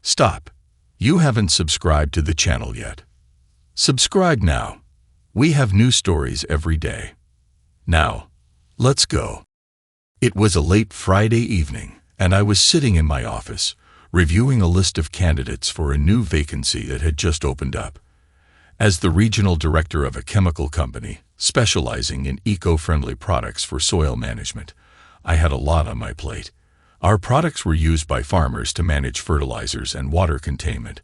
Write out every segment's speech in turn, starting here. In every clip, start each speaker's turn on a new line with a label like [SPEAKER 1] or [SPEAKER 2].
[SPEAKER 1] Stop. You haven't subscribed to the channel yet. Subscribe now. We have new stories every day. Now, let's go. It was a late Friday evening, and I was sitting in my office, reviewing a list of candidates for a new vacancy that had just opened up. As the regional director of a chemical company specializing in eco-friendly products for soil management, I had a lot on my plate. Our products were used by farmers to manage fertilizers and water containment,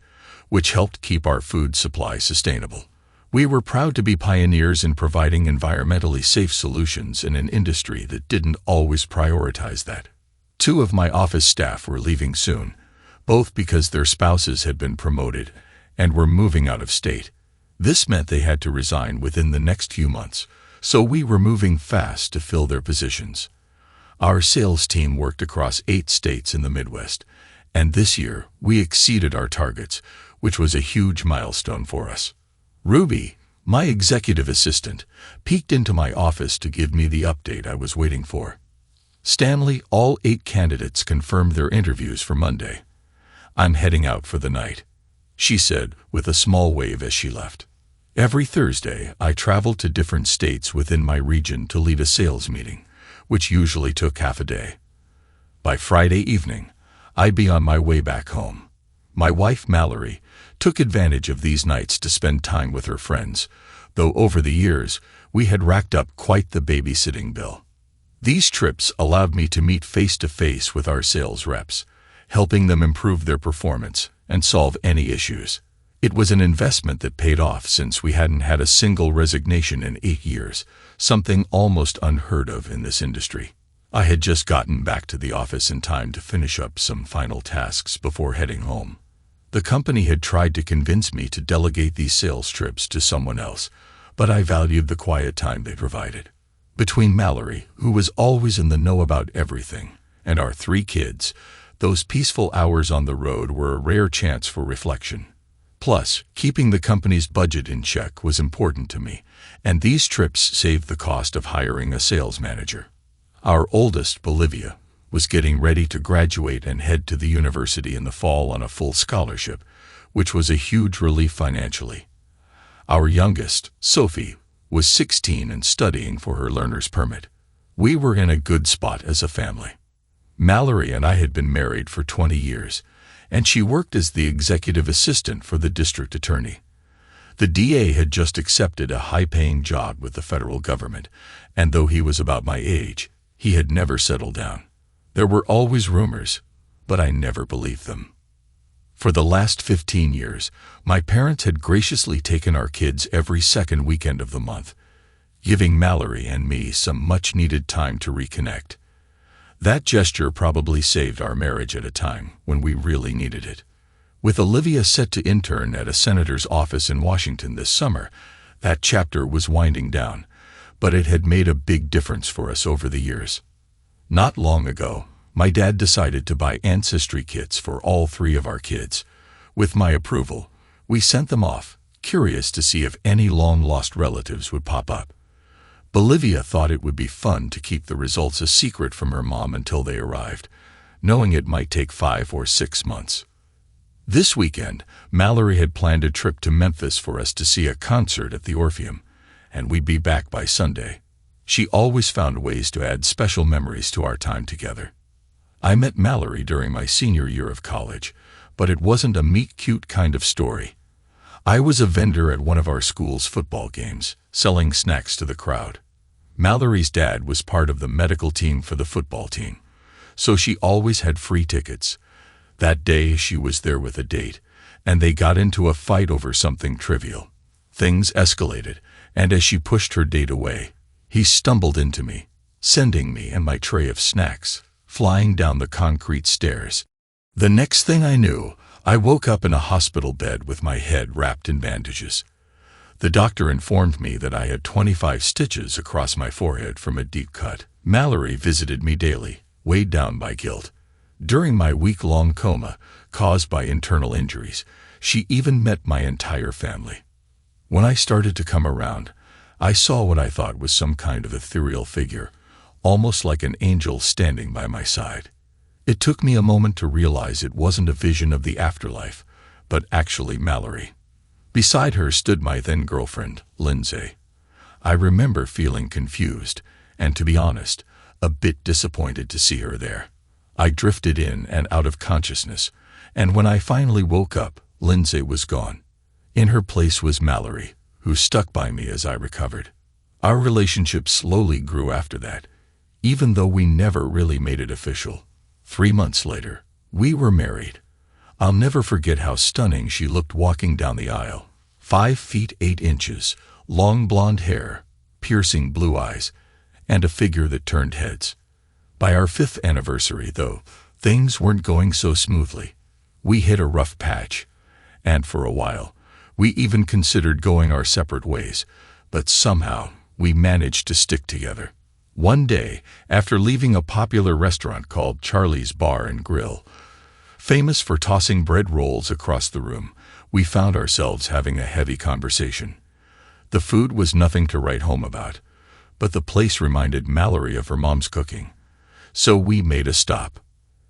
[SPEAKER 1] which helped keep our food supply sustainable. We were proud to be pioneers in providing environmentally safe solutions in an industry that didn't always prioritize that. 2 of my office staff were leaving soon, both because their spouses had been promoted and were moving out of state. This meant they had to resign within the next few months, so we were moving fast to fill their positions. Our sales team worked across 8 states in the Midwest, and this year we exceeded our targets, which was a huge milestone for us. Ruby, my executive assistant, peeked into my office to give me the update I was waiting for. Stanley, all 8 candidates confirmed their interviews for Monday. I'm heading out for the night, she said with a small wave as she left. Every Thursday, I traveled to different states within my region to lead a sales meeting, which usually took half a day. By Friday evening, I'd be on my way back home. My wife, Mallory, took advantage of these nights to spend time with her friends, though over the years, we had racked up quite the babysitting bill. These trips allowed me to meet face-to-face with our sales reps, helping them improve their performance and solve any issues. It was an investment that paid off since we hadn't had a single resignation in 8 years, something almost unheard of in this industry. I had just gotten back to the office in time to finish up some final tasks before heading home. The company had tried to convince me to delegate these sales trips to someone else, but I valued the quiet time they provided. Between Mallory, who was always in the know about everything, and our 3 kids, those peaceful hours on the road were a rare chance for reflection. Plus, keeping the company's budget in check was important to me, and these trips saved the cost of hiring a sales manager. Our oldest, Bolivia, was getting ready to graduate and head to the university in the fall on a full scholarship, which was a huge relief financially. Our youngest, Sophie, was 16 and studying for her learner's permit. We were in a good spot as a family. Mallory and I had been married for 20 years, and she worked as the executive assistant for the district attorney. The DA had just accepted a high-paying job with the federal government, and though he was about my age, he had never settled down. There were always rumors, but I never believed them. For the last 15 years, my parents had graciously taken our kids every second weekend of the month, giving Mallory and me some much-needed time to reconnect. That gesture probably saved our marriage at a time when we really needed it. With Olivia set to intern at a senator's office in Washington this summer, that chapter was winding down, but it had made a big difference for us over the years. Not long ago, my dad decided to buy ancestry kits for all 3 of our kids. With my approval, we sent them off, curious to see if any long-lost relatives would pop up. Bolivia thought it would be fun to keep the results a secret from her mom until they arrived, knowing it might take 5 or 6 months. This weekend, Mallory had planned a trip to Memphis for us to see a concert at the Orpheum, and we'd be back by Sunday. She always found ways to add special memories to our time together. I met Mallory during my senior year of college, but it wasn't a meet-cute kind of story. I was a vendor at one of our school's football games, selling snacks to the crowd. Mallory's dad was part of the medical team for the football team, so she always had free tickets. That day she was there with a date, and they got into a fight over something trivial. Things escalated, and as she pushed her date away, he stumbled into me, sending me and my tray of snacks flying down the concrete stairs. The next thing I knew, I woke up in a hospital bed with my head wrapped in bandages. The doctor informed me that I had 25 stitches across my forehead from a deep cut. Mallory visited me daily, weighed down by guilt. During my week-long coma, caused by internal injuries, she even met my entire family. When I started to come around, I saw what I thought was some kind of ethereal figure, almost like an angel standing by my side. It took me a moment to realize it wasn't a vision of the afterlife, but actually Mallory. Beside her stood my then-girlfriend, Lindsay. I remember feeling confused, and to be honest, a bit disappointed to see her there. I drifted in and out of consciousness, and when I finally woke up, Lindsay was gone. In her place was Mallory, who stuck by me as I recovered. Our relationship slowly grew after that, even though we never really made it official. 3 months later, we were married. I'll never forget how stunning she looked walking down the aisle. 5 feet 8 inches, long blonde hair, piercing blue eyes, and a figure that turned heads. By our 5th anniversary, though, things weren't going so smoothly. We hit a rough patch, and for a while, we even considered going our separate ways, but somehow we managed to stick together. One day, after leaving a popular restaurant called Charlie's Bar and Grill, famous for tossing bread rolls across the room, we found ourselves having a heavy conversation. The food was nothing to write home about, but the place reminded Mallory of her mom's cooking. So we made a stop.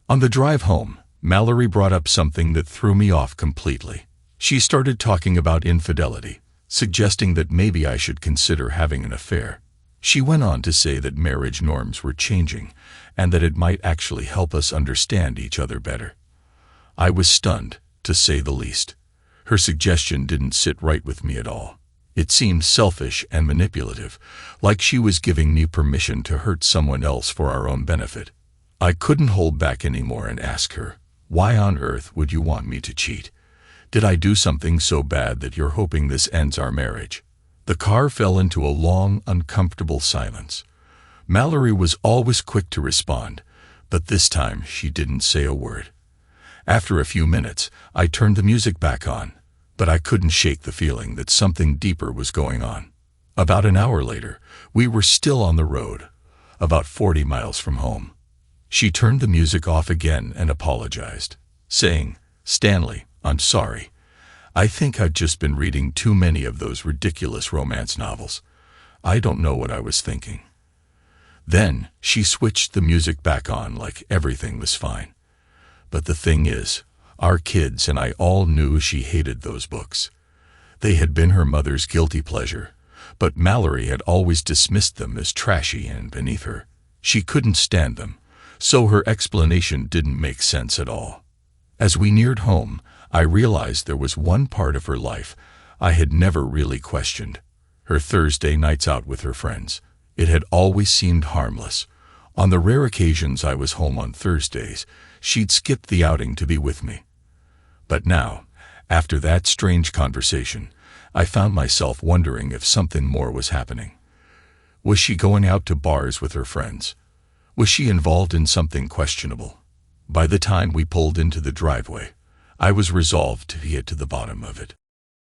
[SPEAKER 1] On the drive home, Mallory brought up something that threw me off completely. She started talking about infidelity, suggesting that maybe I should consider having an affair. She went on to say that marriage norms were changing and that it might actually help us understand each other better. I was stunned, to say the least. Her suggestion didn't sit right with me at all. It seemed selfish and manipulative, like she was giving me permission to hurt someone else for our own benefit. I couldn't hold back anymore and ask her, "Why on earth would you want me to cheat? Did I do something so bad that you're hoping this ends our marriage?" The car fell into a long, uncomfortable silence. Mallory was always quick to respond, but this time she didn't say a word. After a few minutes, I turned the music back on, but I couldn't shake the feeling that something deeper was going on. About an hour later, we were still on the road, about 40 miles from home. She turned the music off again and apologized, saying, "Stanley, I'm sorry. I think I've just been reading too many of those ridiculous romance novels. I don't know what I was thinking." Then she switched the music back on like everything was fine. But the thing is, our kids and I all knew she hated those books. They had been her mother's guilty pleasure, but Mallory had always dismissed them as trashy and beneath her. She couldn't stand them, so her explanation didn't make sense at all. As we neared home, I realized there was one part of her life I had never really questioned: her Thursday nights out with her friends. It had always seemed harmless. On the rare occasions I was home on Thursdays, she'd skip the outing to be with me. But now, after that strange conversation, I found myself wondering if something more was happening. Was she going out to bars with her friends? Was she involved in something questionable? By the time we pulled into the driveway, I was resolved to get to the bottom of it.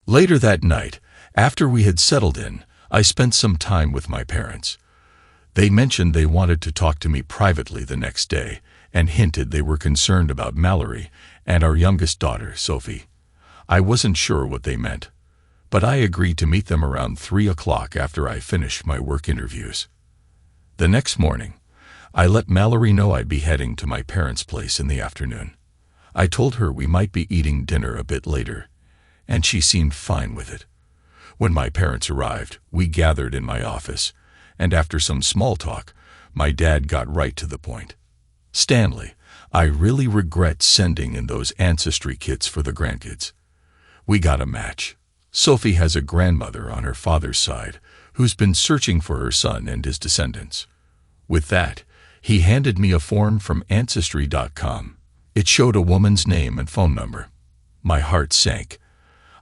[SPEAKER 1] Later that night, after we had settled in, I spent some time with my parents. They mentioned they wanted to talk to me privately the next day and hinted they were concerned about Mallory and our youngest daughter, Sophie. I wasn't sure what they meant, but I agreed to meet them around 3 o'clock after I finished my work interviews. The next morning, I let Mallory know I'd be heading to my parents' place in the afternoon. I told her we might be eating dinner a bit later, and she seemed fine with it. When my parents arrived, we gathered in my office, and after some small talk, my dad got right to the point. "Stanley, I really regret sending in those ancestry kits for the grandkids. We got a match. Sophie has a grandmother on her father's side who's been searching for her son and his descendants." With that, he handed me a form from Ancestry.com. It showed a woman's name and phone number. My heart sank.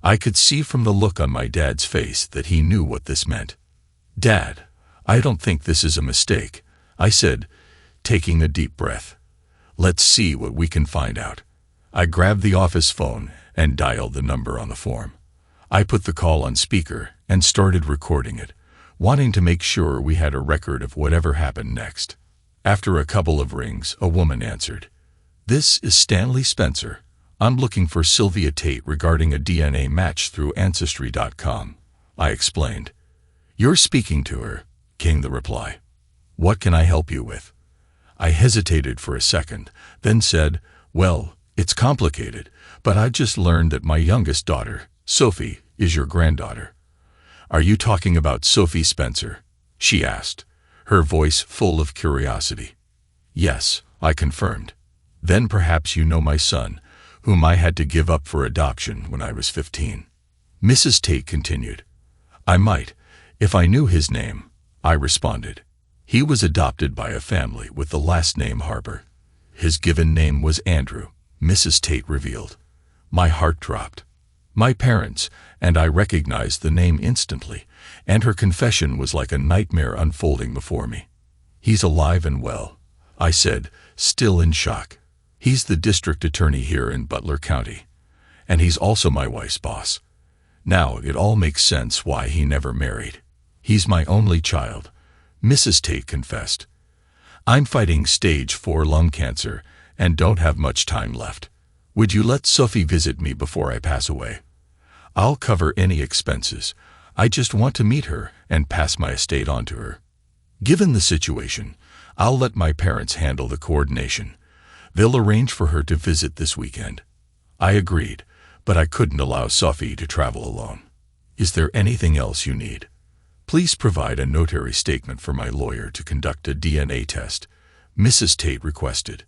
[SPEAKER 1] I could see from the look on my dad's face that he knew what this meant. "Dad, I don't think this is a mistake," I said, taking a deep breath. "Let's see what we can find out." I grabbed the office phone and dialed the number on the form. I put the call on speaker and started recording it, wanting to make sure we had a record of whatever happened next. After a couple of rings, a woman answered. "This is Stanley Spencer. I'm looking for Sylvia Tate regarding a DNA match through Ancestry.com. I explained. "You're speaking to her," came the reply. "What can I help you with?" I hesitated for a second, then said, "Well, it's complicated, but I just learned that my youngest daughter, Sophie, is your granddaughter." "Are you talking about Sophie Spencer?" she asked, her voice full of curiosity. "Yes," I confirmed. "Then perhaps you know my son, whom I had to give up for adoption when I was 15. Mrs. Tate continued. "I might, if I knew his name," I responded. "He was adopted by a family with the last name Harper. His given name was Andrew," Mrs. Tate revealed. My heart dropped. My parents, and I recognized the name instantly, and her confession was like a nightmare unfolding before me. "He's alive and well," I said, still in shock. "He's the district attorney here in Butler County, and he's also my wife's boss. Now it all makes sense why he never married. He's my only child," Mrs. Tate confessed. "I'm fighting stage 4 lung cancer and don't have much time left. Would you let Sophie visit me before I pass away? I'll cover any expenses. I just want to meet her and pass my estate on to her. Given the situation, I'll let my parents handle the coordination. They'll arrange for her to visit this weekend." I agreed, but I couldn't allow Sophie to travel alone. "Is there anything else you need? Please provide a notary statement for my lawyer to conduct a DNA test," Mrs. Tate requested.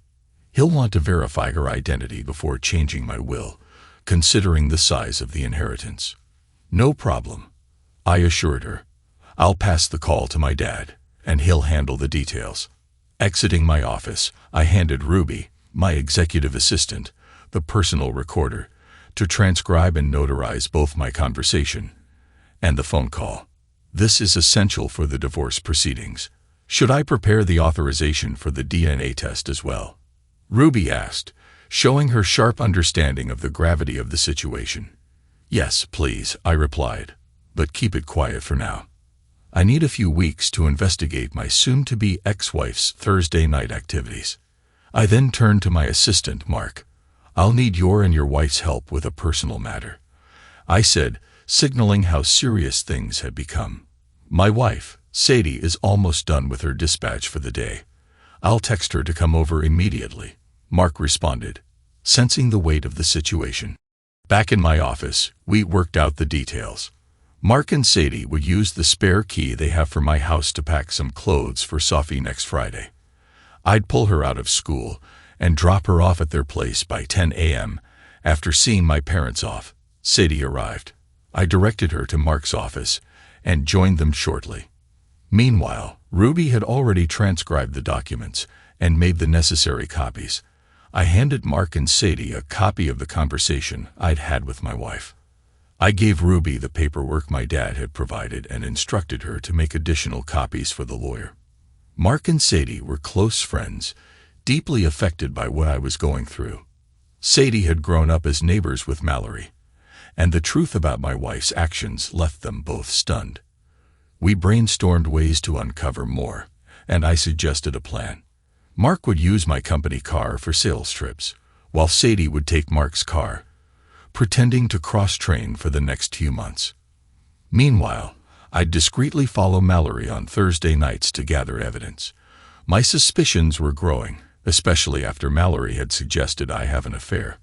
[SPEAKER 1] "He'll want to verify her identity before changing my will, considering the size of the inheritance." "No problem," I assured her. "I'll pass the call to my dad, and he'll handle the details." Exiting my office, I handed Ruby, my executive assistant, the personal recorder, to transcribe and notarize both my conversation and the phone call. "This is essential for the divorce proceedings. Should I prepare the authorization for the DNA test as well?" Ruby asked, showing her sharp understanding of the gravity of the situation. "Yes, please," I replied, "but keep it quiet for now. I need a few weeks to investigate my soon-to-be ex-wife's Thursday night activities." I then turned to my assistant, Mark. "I'll need your and your wife's help with a personal matter," I said, signaling how serious things had become. "My wife, Sadie, is almost done with her dispatch for the day. I'll text her to come over immediately," Mark responded, sensing the weight of the situation. Back in my office, we worked out the details. Mark and Sadie would use the spare key they have for my house to pack some clothes for Sophie next Friday. I'd pull her out of school and drop her off at their place by 10 a.m. After seeing my parents off, Sadie arrived. I directed her to Mark's office and joined them shortly. Meanwhile, Ruby had already transcribed the documents and made the necessary copies. I handed Mark and Sadie a copy of the conversation I'd had with my wife. I gave Ruby the paperwork my dad had provided and instructed her to make additional copies for the lawyer. Mark and Sadie were close friends, deeply affected by what I was going through. Sadie had grown up as neighbors with Mallory, and the truth about my wife's actions left them both stunned. We brainstormed ways to uncover more, and I suggested a plan. Mark would use my company car for sales trips, while Sadie would take Mark's car, pretending to cross-train for the next few months. Meanwhile, I'd discreetly follow Mallory on Thursday nights to gather evidence. My suspicions were growing, especially after Mallory had suggested I have an affair.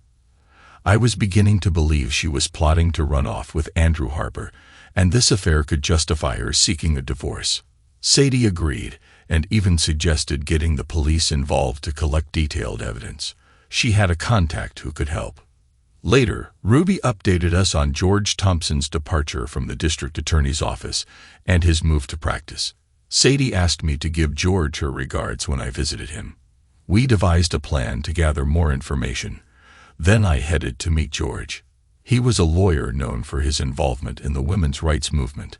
[SPEAKER 1] I was beginning to believe she was plotting to run off with Andrew Harper, and this affair could justify her seeking a divorce. Sadie agreed, and even suggested getting the police involved to collect detailed evidence. She had a contact who could help. Later, Ruby updated us on George Thompson's departure from the district attorney's office and his move to practice. Sadie asked me to give George her regards when I visited him. We devised a plan to gather more information. Then I headed to meet George. He was a lawyer known for his involvement in the women's rights movement,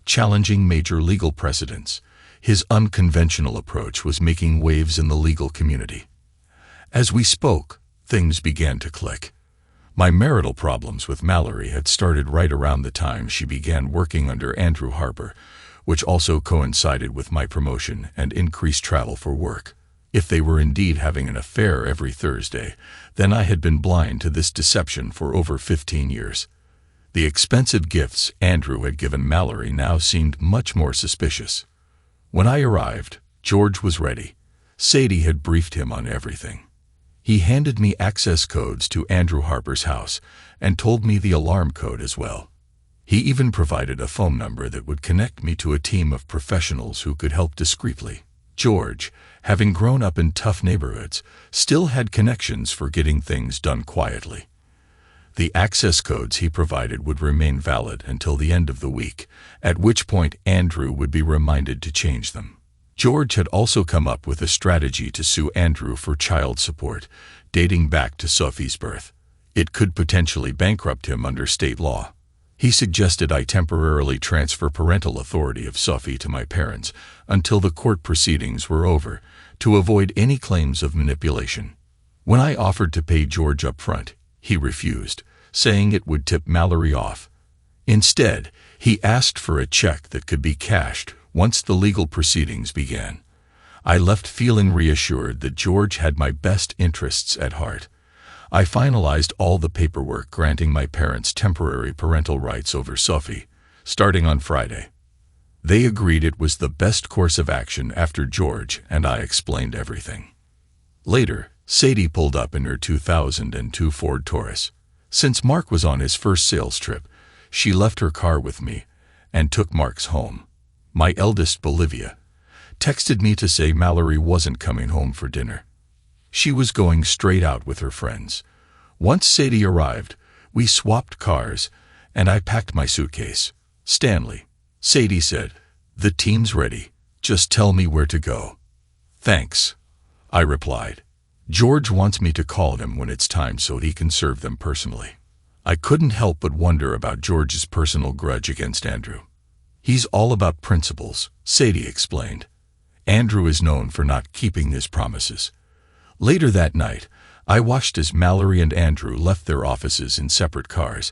[SPEAKER 1] challenging major legal precedents. His unconventional approach was making waves in the legal community. As we spoke, things began to click. My marital problems with Mallory had started right around the time she began working under Andrew Harper, which also coincided with my promotion and increased travel for work. If they were indeed having an affair every Thursday, then I had been blind to this deception for over 15 years. The expensive gifts Andrew had given Mallory now seemed much more suspicious. When I arrived, George was ready, Sadie had briefed him on everything. He handed me access codes to Andrew Harper's house and told me the alarm code as well. He even provided a phone number that would connect me to a team of professionals who could help discreetly. George, having grown up in tough neighborhoods, still had connections for getting things done quietly. The access codes he provided would remain valid until the end of the week, at which point Andrew would be reminded to change them. George had also come up with a strategy to sue Andrew for child support, dating back to Sophie's birth. It could potentially bankrupt him under state law. He suggested I temporarily transfer parental authority of Sophie to my parents until the court proceedings were over, to avoid any claims of manipulation. When I offered to pay George up front, he refused, saying it would tip Mallory off. Instead, he asked for a check that could be cashed once the legal proceedings began. I left feeling reassured that George had my best interests at heart. I finalized all the paperwork granting my parents temporary parental rights over Sophie, starting on Friday. They agreed it was the best course of action after George and I explained everything. Later, Sadie pulled up in her 2002 Ford Taurus. Since Mark was on his first sales trip, she left her car with me and took Mark's home. My eldest, Bolivia, texted me to say Mallory wasn't coming home for dinner. She was going straight out with her friends. Once Sadie arrived, we swapped cars, and I packed my suitcase. "Stanley," Sadie said, "the team's ready. Just tell me where to go." "Thanks," I replied. "George wants me to call them when it's time so he can serve them personally." I couldn't help but wonder about George's personal grudge against Andrew. "He's all about principles," Sadie explained. "Andrew is known for not keeping his promises." Later that night, I watched as Mallory and Andrew left their offices in separate cars,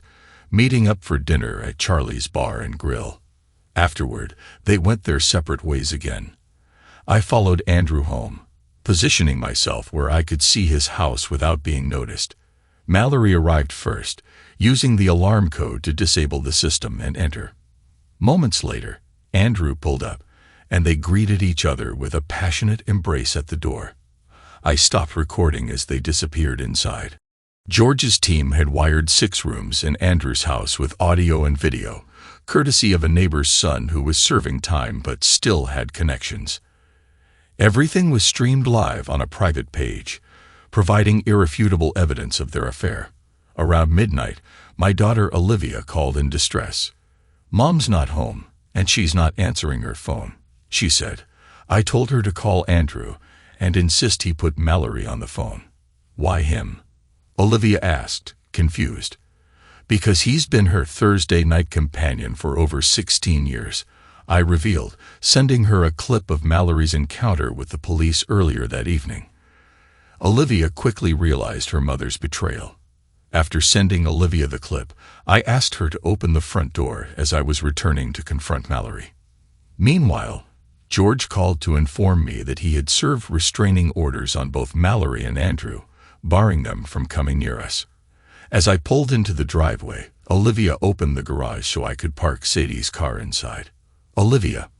[SPEAKER 1] meeting up for dinner at Charlie's Bar and Grill. Afterward, they went their separate ways again. I followed Andrew home, positioning myself where I could see his house without being noticed. Mallory arrived first, using the alarm code to disable the system and enter. Moments later, Andrew pulled up, and they greeted each other with a passionate embrace at the door. I stopped recording as they disappeared inside. George's team had wired 6 rooms in Andrew's house with audio and video, courtesy of a neighbor's son who was serving time but still had connections. Everything was streamed live on a private page, providing irrefutable evidence of their affair. Around midnight, my daughter Olivia called in distress. "Mom's not home, and she's not answering her phone," she said. I told her to call Andrew and insist he put Mallory on the phone. "Why him?" Olivia asked, confused. "Because he's been her Thursday night companion for over 16 years, I revealed, sending her a clip of Mallory's encounter with the police earlier that evening. Olivia quickly realized her mother's betrayal. After sending Olivia the clip, I asked her to open the front door as I was returning to confront Mallory. Meanwhile, George called to inform me that he had served restraining orders on both Mallory and Andrew, barring them from coming near us. As I pulled into the driveway, Olivia opened the garage so I could park Sadie's car inside. "Olivia,"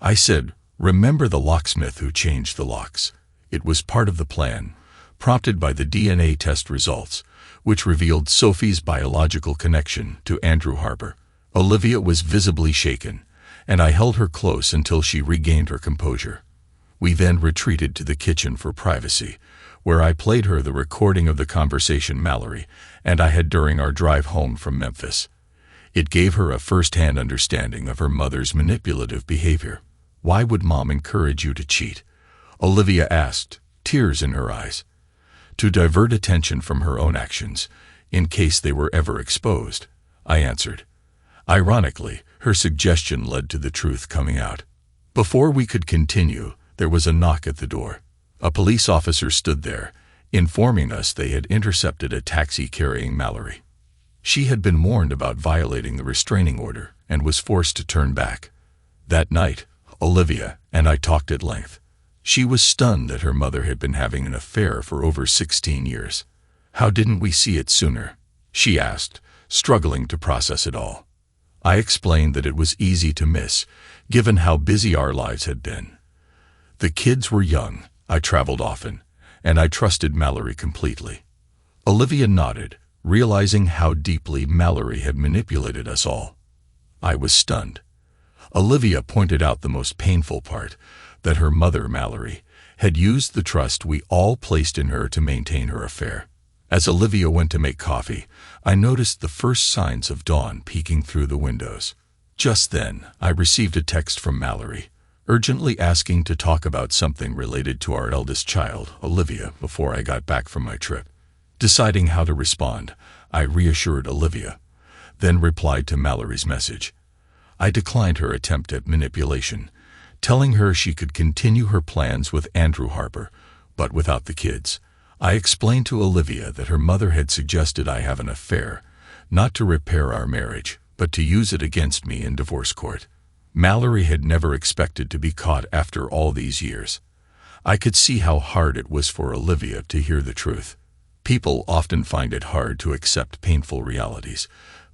[SPEAKER 1] I said, "remember the locksmith who changed the locks? It was part of the plan, prompted by the DNA test results, which revealed Sophie's biological connection to Andrew Harper." Olivia was visibly shaken, and I held her close until she regained her composure. We then retreated to the kitchen for privacy, where I played her the recording of the conversation Mallory and I had during our drive home from Memphis. It gave her a first-hand understanding of her mother's manipulative behavior. "Why would Mom encourage you to cheat?" Olivia asked, tears in her eyes. "To divert attention from her own actions, in case they were ever exposed," I answered. Ironically, her suggestion led to the truth coming out. Before we could continue, there was a knock at the door. A police officer stood there, informing us they had intercepted a taxi carrying Mallory. She had been warned about violating the restraining order and was forced to turn back. That night, Olivia and I talked at length. She was stunned that her mother had been having an affair for over 16 years. "How didn't we see it sooner?" she asked, struggling to process it all. I explained that it was easy to miss, given how busy our lives had been. The kids were young, I traveled often, and I trusted Mallory completely. Olivia nodded, realizing how deeply Mallory had manipulated us all. I was stunned. Olivia pointed out the most painful part, that her mother, Mallory, had used the trust we all placed in her to maintain her affair. As Olivia went to make coffee, I noticed the first signs of dawn peeking through the windows. Just then, I received a text from Mallory, urgently asking to talk about something related to our eldest child, Olivia, before I got back from my trip. Deciding how to respond, I reassured Olivia, then replied to Mallory's message. I declined her attempt at manipulation, telling her she could continue her plans with Andrew Harper, but without the kids. I explained to Olivia that her mother had suggested I have an affair, not to repair our marriage, but to use it against me in divorce court. Mallory had never expected to be caught after all these years. I could see how hard it was for Olivia to hear the truth. People often find it hard to accept painful realities,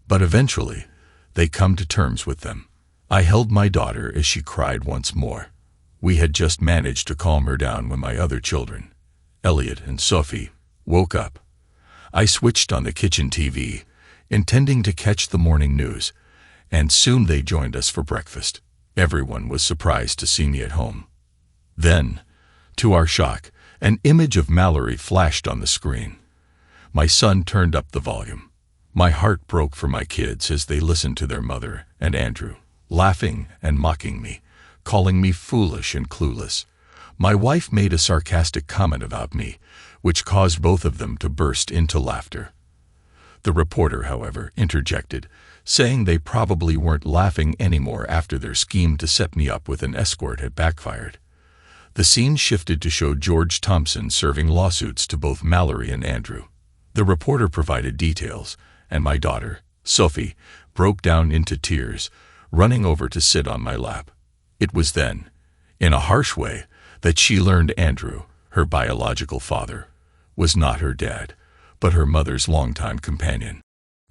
[SPEAKER 1] but eventually, they come to terms with them. I held my daughter as she cried once more. We had just managed to calm her down when my other children, Elliot and Sophie, woke up. I switched on the kitchen TV, intending to catch the morning news, and soon they joined us for breakfast. Everyone was surprised to see me at home. Then, to our shock, an image of Mallory flashed on the screen. My son turned up the volume. My heart broke for my kids as they listened to their mother and Andrew, laughing and mocking me, calling me foolish and clueless. My wife made a sarcastic comment about me, which caused both of them to burst into laughter. The reporter, however, interjected, saying they probably weren't laughing anymore after their scheme to set me up with an escort had backfired. The scene shifted to show George Thompson serving lawsuits to both Mallory and Andrew. The reporter provided details, and my daughter, Sophie, broke down into tears, running over to sit on my lap. It was then, in a harsh way, that she learned Andrew, her biological father, was not her dad, but her mother's longtime companion.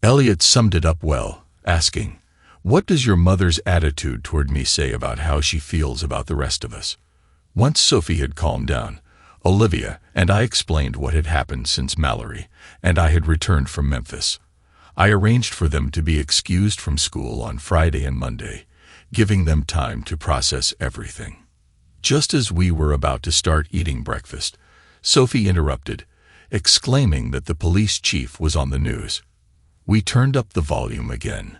[SPEAKER 1] Elliot summed it up well, asking, "What does your mother's attitude toward me say about how she feels about the rest of us?" Once Sophie had calmed down, Olivia and I explained what had happened since Mallory and I had returned from Memphis. I arranged for them to be excused from school on Friday and Monday, giving them time to process everything. Just as we were about to start eating breakfast, Sophie interrupted, exclaiming that the police chief was on the news. We turned up the volume again.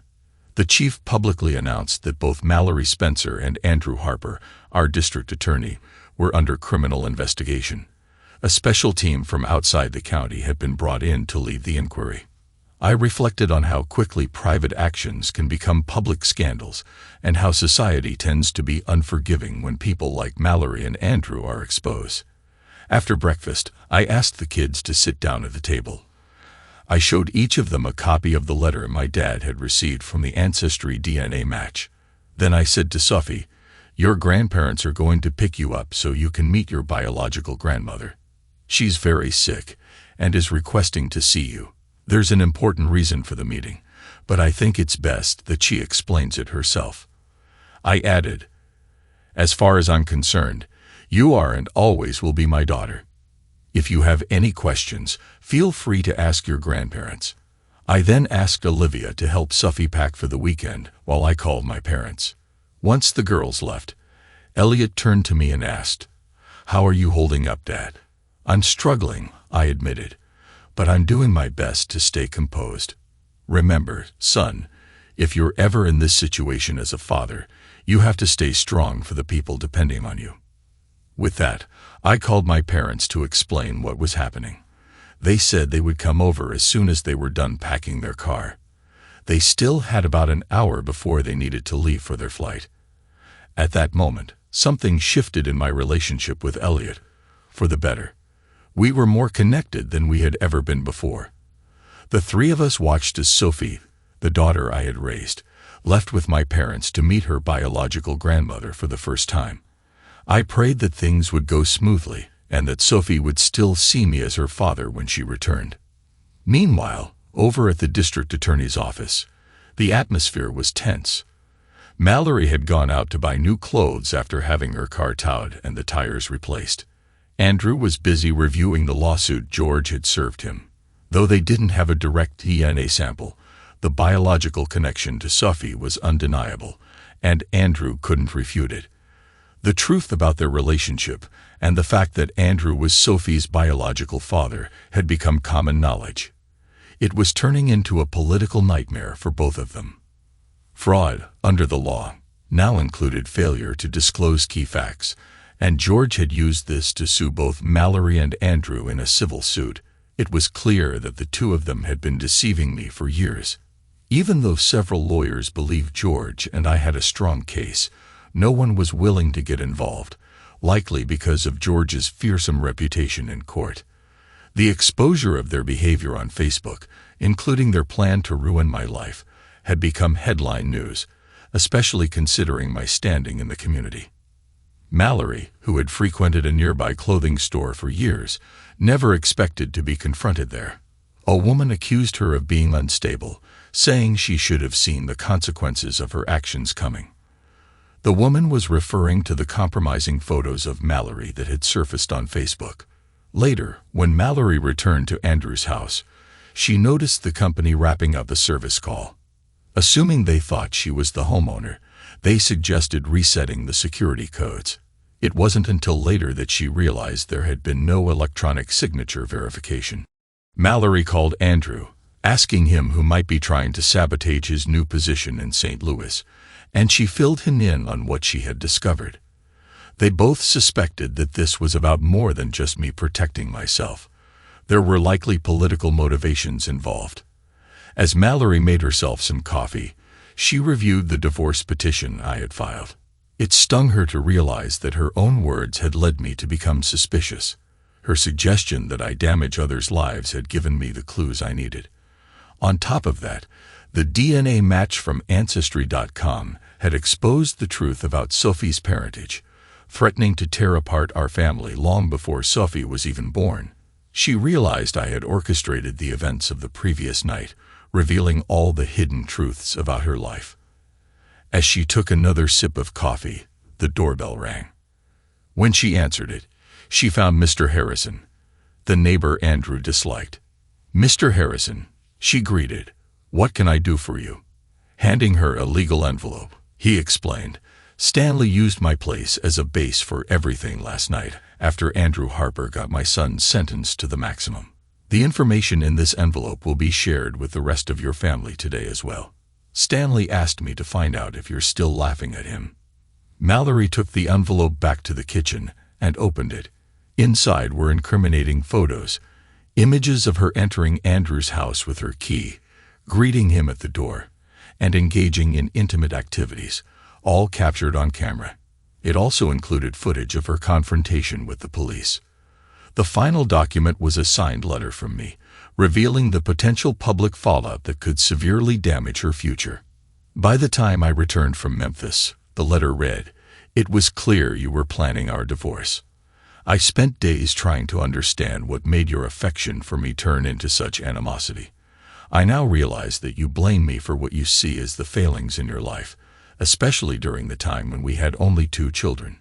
[SPEAKER 1] The chief publicly announced that both Mallory Spencer and Andrew Harper, our district attorney, were under criminal investigation. A special team from outside the county had been brought in to lead the inquiry. I reflected on how quickly private actions can become public scandals and how society tends to be unforgiving when people like Mallory and Andrew are exposed. After breakfast, I asked the kids to sit down at the table. I showed each of them a copy of the letter my dad had received from the Ancestry DNA match. Then I said to Sophie, "Your grandparents are going to pick you up so you can meet your biological grandmother. She's very sick and is requesting to see you. There's an important reason for the meeting, but I think it's best that she explains it herself." I added, "As far as I'm concerned, you are and always will be my daughter. If you have any questions, feel free to ask your grandparents." I then asked Olivia to help Sophie pack for the weekend while I called my parents. Once the girls left, Elliot turned to me and asked, "How are you holding up, Dad?" "I'm struggling," I admitted, "but I'm doing my best to stay composed. Remember, son, if you're ever in this situation as a father, you have to stay strong for the people depending on you." With that, I called my parents to explain what was happening. They said they would come over as soon as they were done packing their car. They still had about an hour before they needed to leave for their flight. At that moment, something shifted in my relationship with Elliot, for the better. We were more connected than we had ever been before. The three of us watched as Sophie, the daughter I had raised, left with my parents to meet her biological grandmother for the first time. I prayed that things would go smoothly and that Sophie would still see me as her father when she returned. Meanwhile, over at the district attorney's office, the atmosphere was tense. Mallory had gone out to buy new clothes after having her car towed and the tires replaced. Andrew was busy reviewing the lawsuit George had served him. Though they didn't have a direct DNA sample, the biological connection to Sophie was undeniable, and Andrew couldn't refute it. The truth about their relationship and the fact that Andrew was Sophie's biological father had become common knowledge. It was turning into a political nightmare for both of them. Fraud, under the law, now included failure to disclose key facts, and George had used this to sue both Mallory and Andrew in a civil suit. It was clear that the two of them had been deceiving me for years. Even though several lawyers believed George and I had a strong case, no one was willing to get involved, likely because of George's fearsome reputation in court. The exposure of their behavior on Facebook, including their plan to ruin my life, had become headline news, especially considering my standing in the community. Mallory, who had frequented a nearby clothing store for years, never expected to be confronted there. A woman accused her of being unstable, saying she should have seen the consequences of her actions coming. The woman was referring to the compromising photos of Mallory that had surfaced on Facebook. Later, when Mallory returned to Andrew's house, she noticed the company wrapping up a service call. Assuming they thought she was the homeowner, they suggested resetting the security codes. It wasn't until later that she realized there had been no electronic signature verification. Mallory called Andrew, asking him who might be trying to sabotage his new position in St. Louis, and she filled him in on what she had discovered. They both suspected that this was about more than just me protecting myself. There were likely political motivations involved. As Mallory made herself some coffee, she reviewed the divorce petition I had filed. It stung her to realize that her own words had led me to become suspicious. Her suggestion that I damage others' lives had given me the clues I needed. On top of that, the DNA match from Ancestry.com had exposed the truth about Sophie's parentage, threatening to tear apart our family long before Sophie was even born. She realized I had orchestrated the events of the previous night, revealing all the hidden truths about her life. As she took another sip of coffee, the doorbell rang. When she answered it, she found Mr. Harrison, the neighbor Andrew disliked. "Mr. Harrison," she greeted, "what can I do for you?" Handing her a legal envelope, he explained, "Stanley used my place as a base for everything last night after Andrew Harper got my son sentenced to the maximum. The information in this envelope will be shared with the rest of your family today as well. Stanley asked me to find out if you're still laughing at him." Mallory took the envelope back to the kitchen and opened it. Inside were incriminating photos, images of her entering Andrew's house with her key, greeting him at the door, and engaging in intimate activities, all captured on camera. It also included footage of her confrontation with the police. The final document was a signed letter from me, revealing the potential public fallout that could severely damage her future. By the time I returned from Memphis, the letter read, "It was clear you were planning our divorce. I spent days trying to understand what made your affection for me turn into such animosity. I now realize that you blame me for what you see as the failings in your life, especially during the time when we had only 2 children.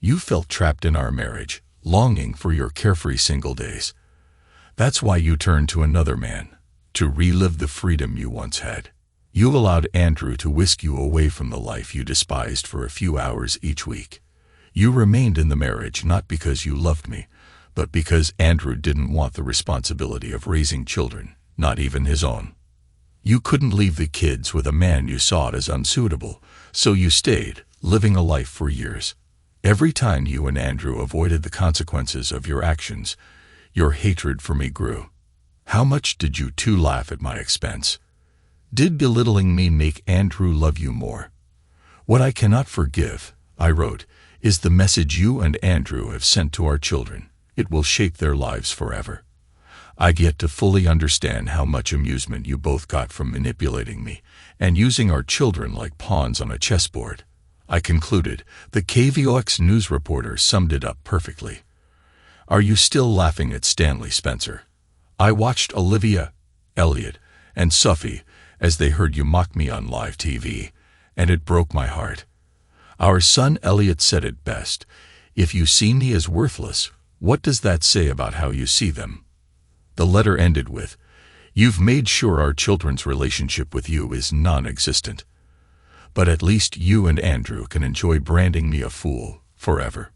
[SPEAKER 1] You felt trapped in our marriage, longing for your carefree single days. That's why you turned to another man, to relive the freedom you once had. You allowed Andrew to whisk you away from the life you despised for a few hours each week. You remained in the marriage not because you loved me, but because Andrew didn't want the responsibility of raising children, not even his own. You couldn't leave the kids with a man you saw as unsuitable, so you stayed, living a life for years. Every time you and Andrew avoided the consequences of your actions, your hatred for me grew. How much did you two laugh at my expense? Did belittling me make Andrew love you more? What I cannot forgive," I wrote, "is the message you and Andrew have sent to our children. It will shape their lives forever. I've yet to fully understand how much amusement you both got from manipulating me and using our children like pawns on a chessboard." I concluded. The KVOX news reporter summed it up perfectly. "Are you still laughing at Stanley Spencer? I watched Olivia, Elliot, and Sophie as they heard you mock me on live TV, and it broke my heart. Our son Elliot said it best, 'If you see me as worthless, What does that say about how you see them? The letter ended with, "You've made sure our children's relationship with you is non-existent. But at least you and Andrew can enjoy branding me a fool forever."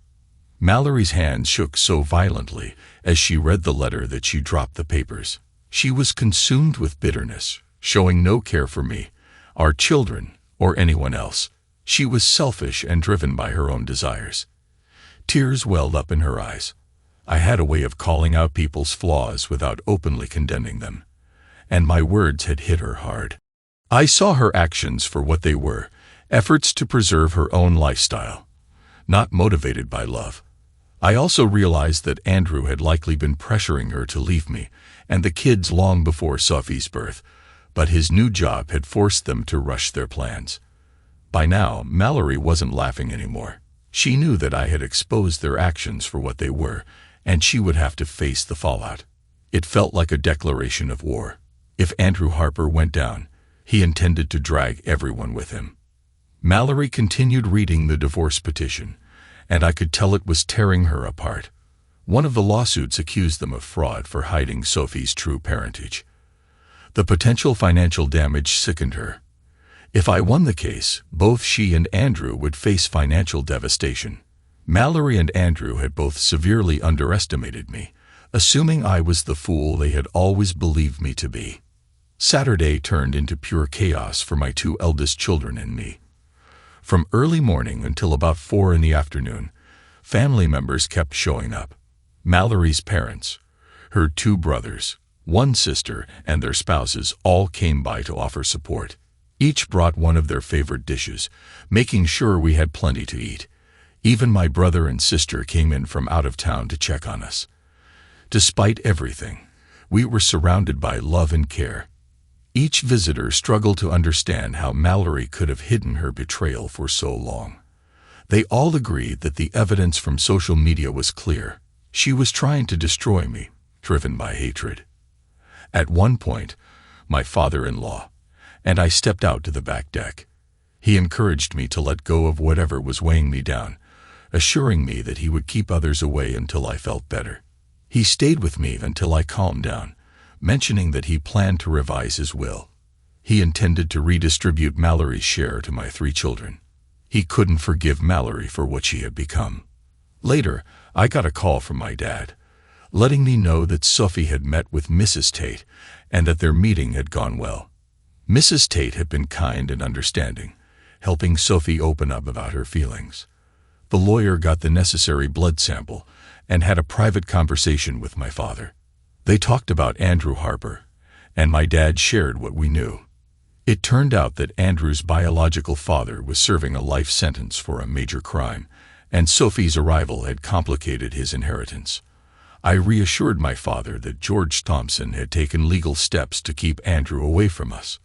[SPEAKER 1] Mallory's hands shook so violently as she read the letter that she dropped the papers. She was consumed with bitterness, showing no care for me, our children, or anyone else. She was selfish and driven by her own desires. Tears welled up in her eyes. I had a way of calling out people's flaws without openly condemning them, and my words had hit her hard. I saw her actions for what they were, efforts to preserve her own lifestyle, not motivated by love. I also realized that Andrew had likely been pressuring her to leave me and the kids long before Sophie's birth, but his new job had forced them to rush their plans. By now, Mallory wasn't laughing anymore. She knew that I had exposed their actions for what they were, and she would have to face the fallout. It felt like a declaration of war. If Andrew Harper went down, he intended to drag everyone with him. Mallory continued reading the divorce petition, and I could tell it was tearing her apart. One of the lawsuits accused them of fraud for hiding Sophie's true parentage. The potential financial damage sickened her. If I won the case, both she and Andrew would face financial devastation. Mallory and Andrew had both severely underestimated me, assuming I was the fool they had always believed me to be. Saturday turned into pure chaos for my two eldest children and me. From early morning until about 4 in the afternoon, family members kept showing up. Mallory's parents, her 2 brothers, 1 sister, and their spouses all came by to offer support. Each brought one of their favorite dishes, making sure we had plenty to eat. Even my brother and sister came in from out of town to check on us. Despite everything, we were surrounded by love and care. Each visitor struggled to understand how Mallory could have hidden her betrayal for so long. They all agreed that the evidence from social media was clear. She was trying to destroy me, driven by hatred. At one point, my father-in-law and I stepped out to the back deck. He encouraged me to let go of whatever was weighing me down, assuring me that he would keep others away until I felt better. He stayed with me until I calmed down, mentioning that he planned to revise his will. He intended to redistribute Mallory's share to my 3 children. He couldn't forgive Mallory for what she had become. Later, I got a call from my dad, letting me know that Sophie had met with Mrs. Tate and that their meeting had gone well. Mrs. Tate had been kind and understanding, helping Sophie open up about her feelings. The lawyer got the necessary blood sample and had a private conversation with my father. They talked about Andrew Harper, and my dad shared what we knew. It turned out that Andrew's biological father was serving a life sentence for a major crime, and Sophie's arrival had complicated his inheritance. I reassured my father that George Thompson had taken legal steps to keep Andrew away from us.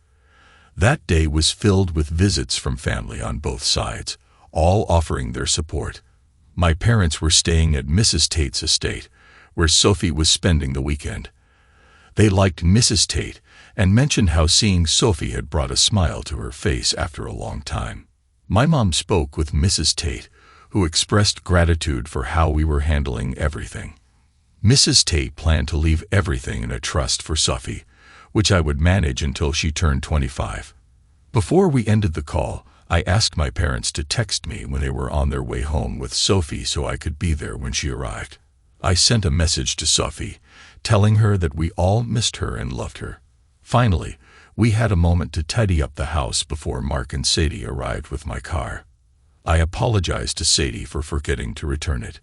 [SPEAKER 1] That day was filled with visits from family on both sides, all offering their support. My parents were staying at Mrs. Tate's estate, where Sophie was spending the weekend. They liked Mrs. Tate and mentioned how seeing Sophie had brought a smile to her face after a long time. My mom spoke with Mrs. Tate, who expressed gratitude for how we were handling everything. Mrs. Tate planned to leave everything in a trust for Sophie, which I would manage until she turned 25. Before we ended the call, I asked my parents to text me when they were on their way home with Sophie so I could be there when she arrived. I sent a message to Sophie, telling her that we all missed her and loved her. Finally, we had a moment to tidy up the house before Mark and Sadie arrived with my car. I apologized to Sadie for forgetting to return it.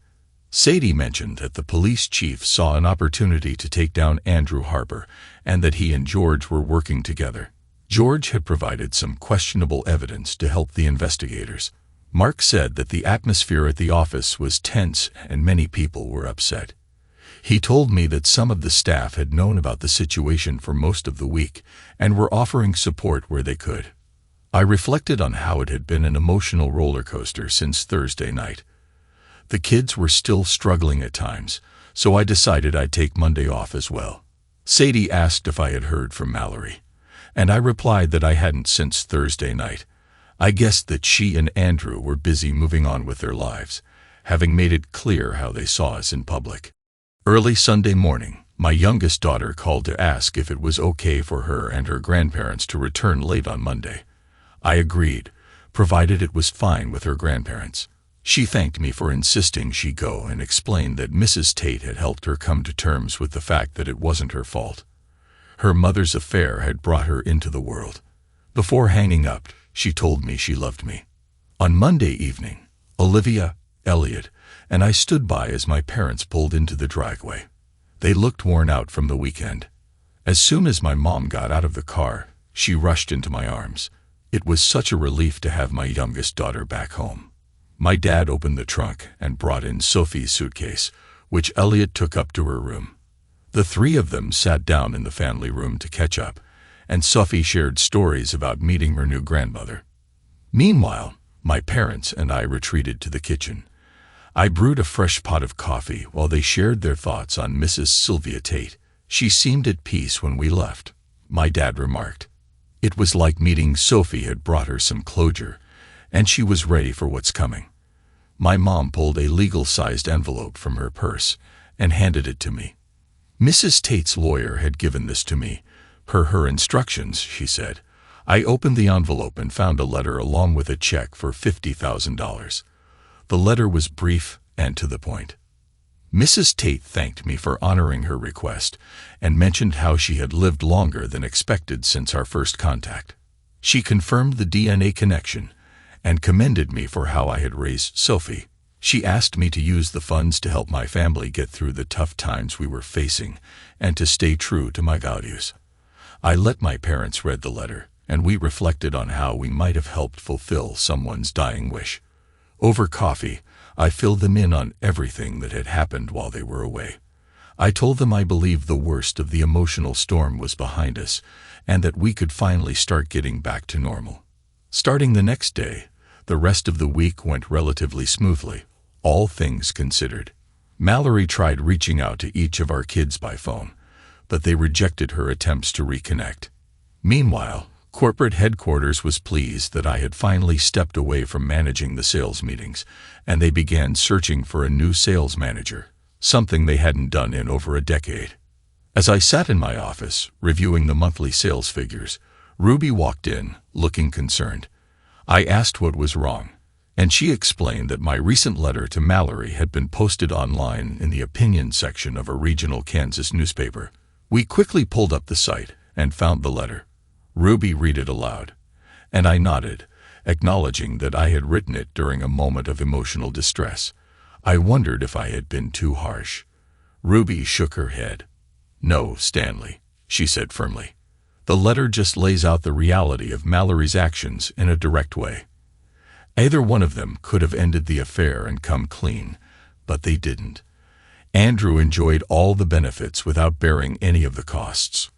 [SPEAKER 1] Sadie mentioned that the police chief saw an opportunity to take down Andrew Harper and that he and George were working together. George had provided some questionable evidence to help the investigators. Mark said that the atmosphere at the office was tense and many people were upset. He told me that some of the staff had known about the situation for most of the week and were offering support where they could. I reflected on how it had been an emotional roller coaster since Thursday night. The kids were still struggling at times, so I decided I'd take Monday off as well. Sadie asked if I had heard from Mallory, and I replied that I hadn't since Thursday night. I guessed that she and Andrew were busy moving on with their lives, having made it clear how they saw us in public. Early Sunday morning, my youngest daughter called to ask if it was okay for her and her grandparents to return late on Monday. I agreed, provided it was fine with her grandparents. She thanked me for insisting she go and explained that Mrs. Tate had helped her come to terms with the fact that it wasn't her fault. Her mother's affair had brought her into the world. Before hanging up, she told me she loved me. On Monday evening, Olivia, Elliot, and I stood by as my parents pulled into the driveway. They looked worn out from the weekend. As soon as my mom got out of the car, she rushed into my arms. It was such a relief to have my youngest daughter back home. My dad opened the trunk and brought in Sophie's suitcase, which Elliot took up to her room. The three of them sat down in the family room to catch up, and Sophie shared stories about meeting her new grandmother. Meanwhile, my parents and I retreated to the kitchen. I brewed a fresh pot of coffee while they shared their thoughts on Mrs. Sylvia Tate. She seemed at peace when we left, my dad remarked. It was like meeting Sophie had brought her some closure, and she was ready for what's coming. My mom pulled a legal-sized envelope from her purse and handed it to me. Mrs. Tate's lawyer had given this to me, per her instructions, she said. I opened the envelope and found a letter along with a check for $50,000. The letter was brief and to the point. Mrs. Tate thanked me for honoring her request and mentioned how she had lived longer than expected since our first contact. She confirmed the DNA connection and commended me for how I had raised Sophie. She asked me to use the funds to help my family get through the tough times we were facing and to stay true to my values. I let my parents read the letter, and we reflected on how we might have helped fulfill someone's dying wish. Over coffee, I filled them in on everything that had happened while they were away. I told them I believed the worst of the emotional storm was behind us and that we could finally start getting back to normal. Starting the next day, the rest of the week went relatively smoothly, all things considered. Mallory tried reaching out to each of our kids by phone, but they rejected her attempts to reconnect. Meanwhile, corporate headquarters was pleased that I had finally stepped away from managing the sales meetings, and they began searching for a new sales manager, something they hadn't done in over a decade. As I sat in my office, reviewing the monthly sales figures, Ruby walked in, looking concerned. I asked what was wrong, and she explained that my recent letter to Mallory had been posted online in the opinion section of a regional Kansas newspaper. We quickly pulled up the site and found the letter. Ruby read it aloud, and I nodded, acknowledging that I had written it during a moment of emotional distress. I wondered if I had been too harsh. Ruby shook her head. "No, Stanley," she said firmly. "The letter just lays out the reality of Mallory's actions in a direct way. Either one of them could have ended the affair and come clean, but they didn't. Andrew enjoyed all the benefits without bearing any of the costs.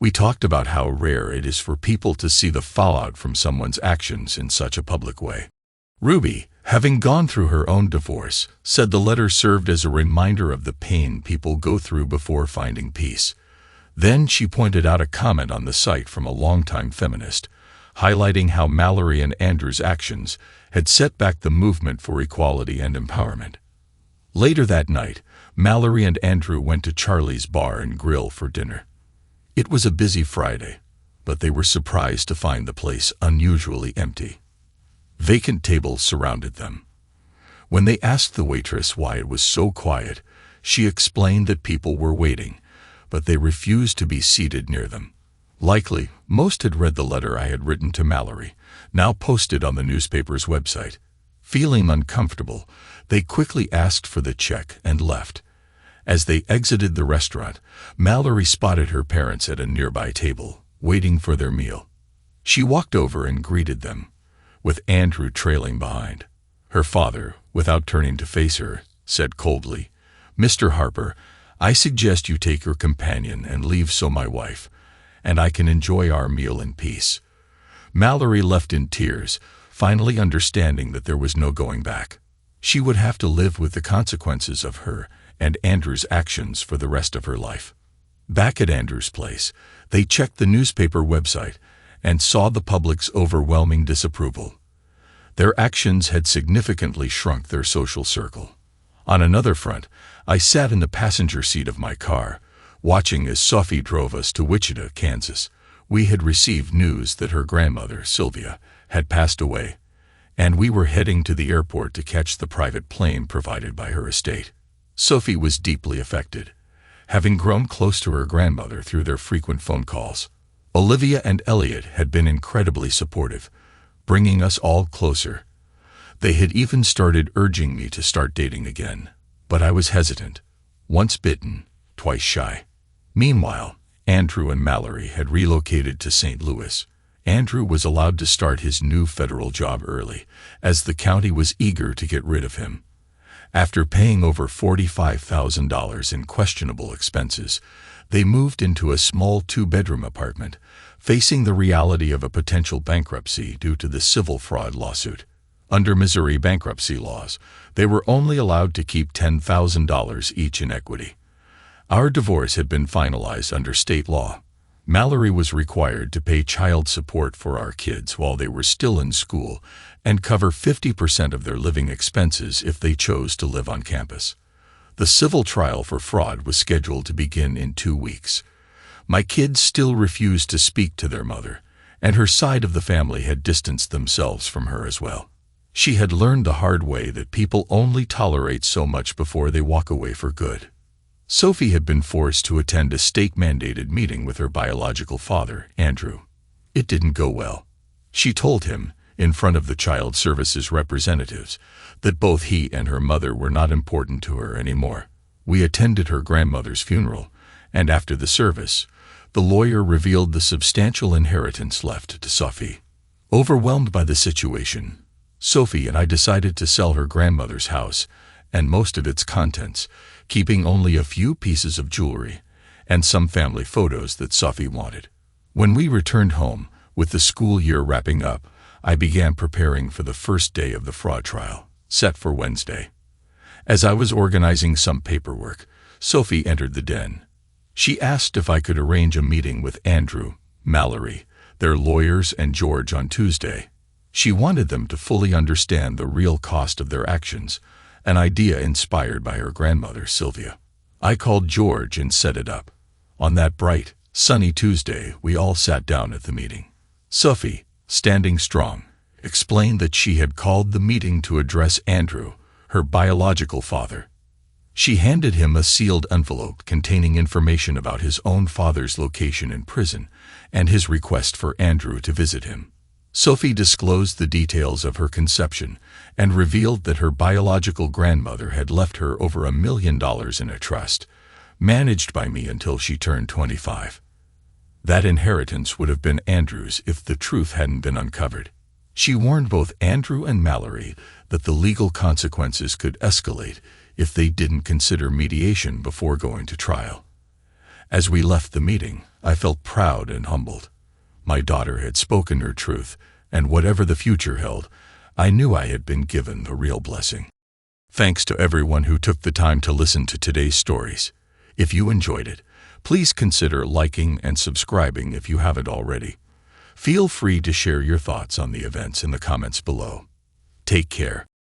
[SPEAKER 1] We talked about how rare it is for people to see the fallout from someone's actions in such a public way." Ruby, having gone through her own divorce, said the letter served as a reminder of the pain people go through before finding peace. Then she pointed out a comment on the site from a longtime feminist, highlighting how Mallory and Andrew's actions had set back the movement for equality and empowerment. Later that night, Mallory and Andrew went to Charlie's Bar and Grill for dinner. It was a busy Friday, but they were surprised to find the place unusually empty. Vacant tables surrounded them. When they asked the waitress why it was so quiet, she explained that people were waiting, but they refused to be seated near them. Likely, most had read the letter I had written to Mallory, now posted on the newspaper's website. Feeling uncomfortable, they quickly asked for the check and left. As they exited the restaurant, Mallory spotted her parents at a nearby table, waiting for their meal. She walked over and greeted them, with Andrew trailing behind. Her father, without turning to face her, said coldly, "Mr. Harper, I suggest you take your companion and leave so my wife, and I can enjoy our meal in peace." Mallory left in tears, finally understanding that there was no going back. She would have to live with the consequences of her and Andrew's actions for the rest of her life. Back at Andrew's place, they checked the newspaper website and saw the public's overwhelming disapproval. Their actions had significantly shrunk their social circle. On another front, I sat in the passenger seat of my car, watching as Sophie drove us to Wichita, Kansas. We had received news that her grandmother, Sylvia, had passed away, and we were heading to the airport to catch the private plane provided by her estate. Sophie was deeply affected, having grown close to her grandmother through their frequent phone calls. Olivia and Elliot had been incredibly supportive, bringing us all closer. They had even started urging me to start dating again, but I was hesitant. Once bitten, twice shy. Meanwhile, Andrew and Mallory had relocated to St. Louis. Andrew was allowed to start his new federal job early, as the county was eager to get rid of him. After paying over $45,000 in questionable expenses, they moved into a small 2-bedroom apartment, facing the reality of a potential bankruptcy due to the civil fraud lawsuit. Under Missouri bankruptcy laws, they were only allowed to keep $10,000 each in equity. Our divorce had been finalized under state law. Mallory was required to pay child support for our kids while they were still in school and cover 50% of their living expenses if they chose to live on campus. The civil trial for fraud was scheduled to begin in 2 weeks. My kids still refused to speak to their mother, and her side of the family had distanced themselves from her as well. She had learned the hard way that people only tolerate so much before they walk away for good. Sophie had been forced to attend a state-mandated meeting with her biological father, Andrew. It didn't go well. She told him, in front of the child services representatives, that both he and her mother were not important to her anymore. We attended her grandmother's funeral, and after the service, the lawyer revealed the substantial inheritance left to Sophie. Overwhelmed by the situation, Sophie and I decided to sell her grandmother's house and most of its contents, keeping only a few pieces of jewelry and some family photos that Sophie wanted. When we returned home, with the school year wrapping up, I began preparing for the first day of the fraud trial, set for Wednesday. As I was organizing some paperwork, Sophie entered the den. She asked if I could arrange a meeting with Andrew, Mallory, their lawyers, and George on Tuesday. She wanted them to fully understand the real cost of their actions, an idea inspired by her grandmother, Sylvia. I called George and set it up. On that bright, sunny Tuesday, we all sat down at the meeting. Sophie, standing strong, explained that she had called the meeting to address Andrew, her biological father. She handed him a sealed envelope containing information about his own father's location in prison and his request for Andrew to visit him. Sophie disclosed the details of her conception and revealed that her biological grandmother had left her over $1 million in a trust, managed by me until she turned 25. That inheritance would have been Andrew's if the truth hadn't been uncovered. She warned both Andrew and Mallory that the legal consequences could escalate if they didn't consider mediation before going to trial. As we left the meeting, I felt proud and humbled. My daughter had spoken her truth, and whatever the future held, I knew I had been given the real blessing. Thanks to everyone who took the time to listen to today's stories. If you enjoyed it, please consider liking and subscribing if you haven't already. Feel free to share your thoughts on the events in the comments below. Take care,